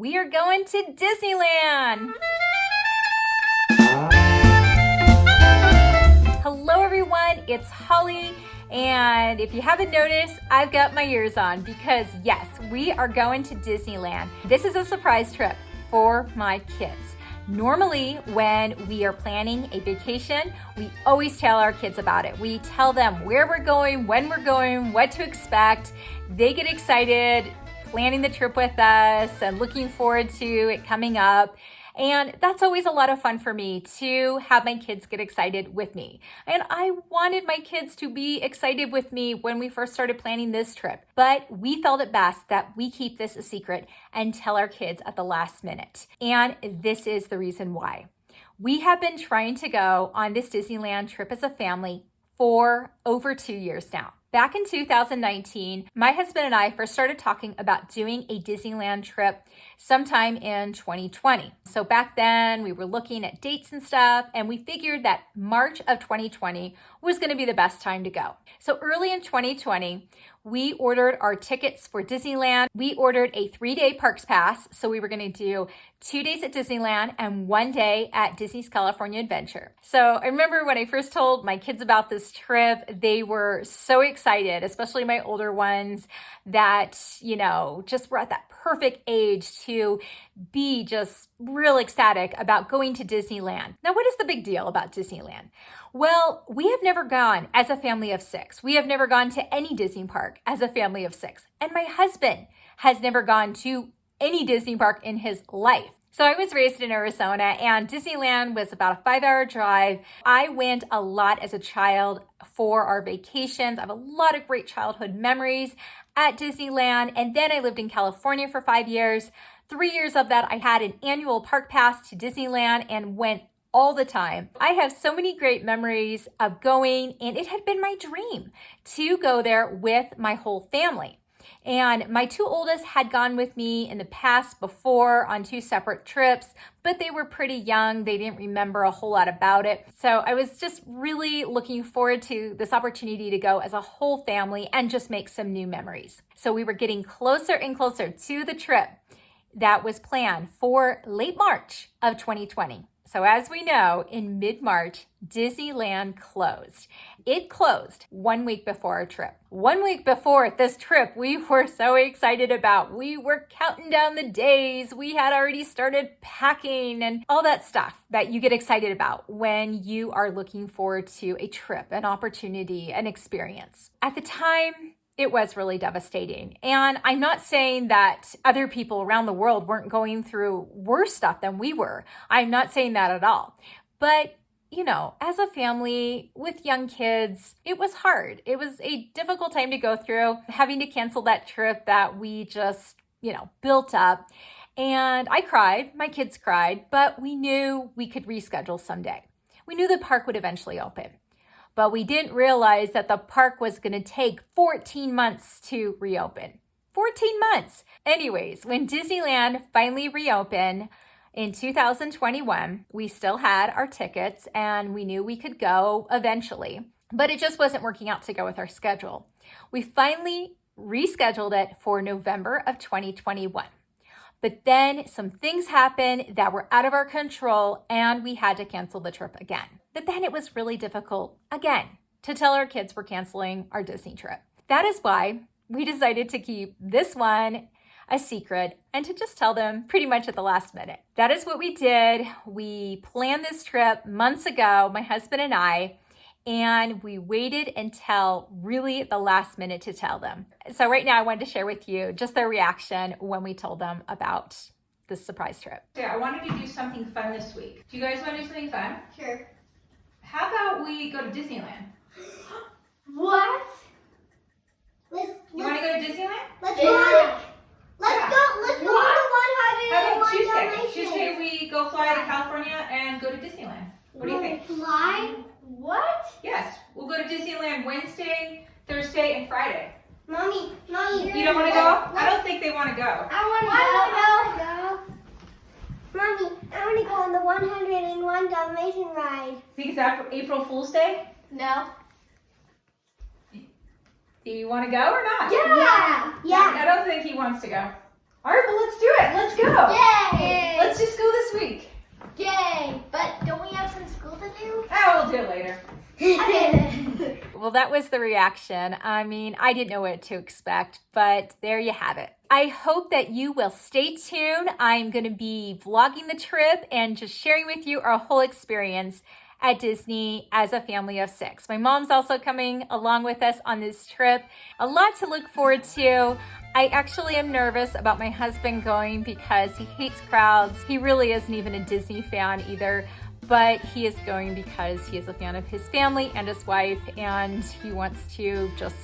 We are going to Disneyland. Hello everyone, it's Holly, and if you haven't noticed, I've got my ears on because yes, we are going to Disneyland. This is a surprise trip for my kids. Normally, when we are planning a vacation, we always tell our kids about it. We tell them where we're going, when we're going, what to expect. They get excited planning the trip with us and looking forward to it coming up. And that's always a lot of fun for me to have my kids get excited with me. And I wanted my kids to be excited with me when we first started planning this trip. But we felt it best that we keep this a secret and tell our kids at the last minute. And this is the reason why. We have been trying to go on this Disneyland trip as a family for over 2 years now. Back in 2019, my husband and I first started talking about doing a Disneyland trip sometime in 2020. So back then we were looking at dates and stuff, and we figured that March of 2020 was going to be the best time to go. So early in 2020, we ordered our tickets for Disneyland. We ordered a 3-day parks pass. So we were going to do 2 days at Disneyland and 1 day at Disney's California Adventure. So I remember when I first told my kids about this trip, they were so excited, especially my older ones, that, just were at that perfect age to be just real ecstatic about going to Disneyland. Now, what is the big deal about Disneyland? Well, we have never gone as a family of 6. We have never gone to any Disney park as a family of 6. And my husband has never gone to any Disney park in his life. So I was raised in Arizona, and Disneyland was about a 5-hour drive. I went a lot as a child for our vacations. I have a lot of great childhood memories at Disneyland. And then I lived in California for 5 years. 3 years of that, I had an annual park pass to Disneyland and went all the time. I have so many great memories of going, and it had been my dream to go there with my whole family. And my 2 oldest had gone with me in the past before on 2 separate trips, but they were pretty young. They didn't remember a whole lot about it. So I was just really looking forward to this opportunity to go as a whole family and just make some new memories. So we were getting closer and closer to the trip that was planned for late March of 2020. So as we know, in mid-March, Disneyland closed. It closed 1 week before our trip. 1 week before this trip, we were so excited about. We were counting down the days. We had already started packing and all that stuff that you get excited about when you are looking forward to a trip, an opportunity, an experience. At the time, it was really devastating. And I'm not saying that other people around the world weren't going through worse stuff than we were. I'm not saying that at all. But, as a family with young kids, it was hard. It was a difficult time to go through, having to cancel that trip that we just, built up. And I cried, my kids cried, but we knew we could reschedule someday. We knew the park would eventually open. But we didn't realize that the park was going to take 14 months to reopen. 14 months. Anyways, when Disneyland finally reopened in 2021, we still had our tickets and we knew we could go eventually, but it just wasn't working out to go with our schedule. We finally rescheduled it for November of 2021. But then some things happened that were out of our control and we had to cancel the trip again. But then it was really difficult, again, to tell our kids we're canceling our Disney trip. That is why we decided to keep this one a secret and to just tell them pretty much at the last minute. That is what we did. We planned this trip months ago, my husband and I, and we waited until really the last minute to tell them. So right now I wanted to share with you just their reaction when we told them about this surprise trip. Okay, I wanted to do something fun this week. Do you guys want to do something fun? Sure. How about we go to Disneyland? What? You want to go to Disneyland? Let's go. Let's go to How about 101 Tuesday? Dalmatians. Tuesday we go fly to California and go to Disneyland. What do you think? Fly? What? Yes, we'll go to Disneyland Wednesday, Thursday, and Friday. Mommy. You don't want to go? I don't think they want to go. I want to go. Mommy, I want to go on the 101 Dalmatian ride. Think it's April Fool's Day? No. Do you want to go or not? Yeah. I don't think he wants to go. All right, well, let's do it. Let's go. Yay! Let's just go this week. Yay! But don't we have some school to do? Oh, we'll do it later. Okay. Well, that was the reaction. I mean, I didn't know what to expect, but there you have it. I hope that you will stay tuned. I'm going to be vlogging the trip and just sharing with you our whole experience at Disney as a family of 6. My mom's also coming along with us on this trip. A lot to look forward to. I actually am nervous about my husband going because he hates crowds. He really isn't even a Disney fan either, but he is going because he is a fan of his family and his wife, and he wants to just,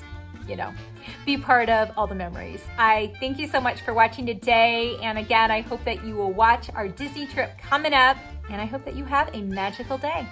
be part of all the memories. I thank you so much for watching today, and again, I hope that you will watch our Disney trip coming up, and I hope that you have a magical day.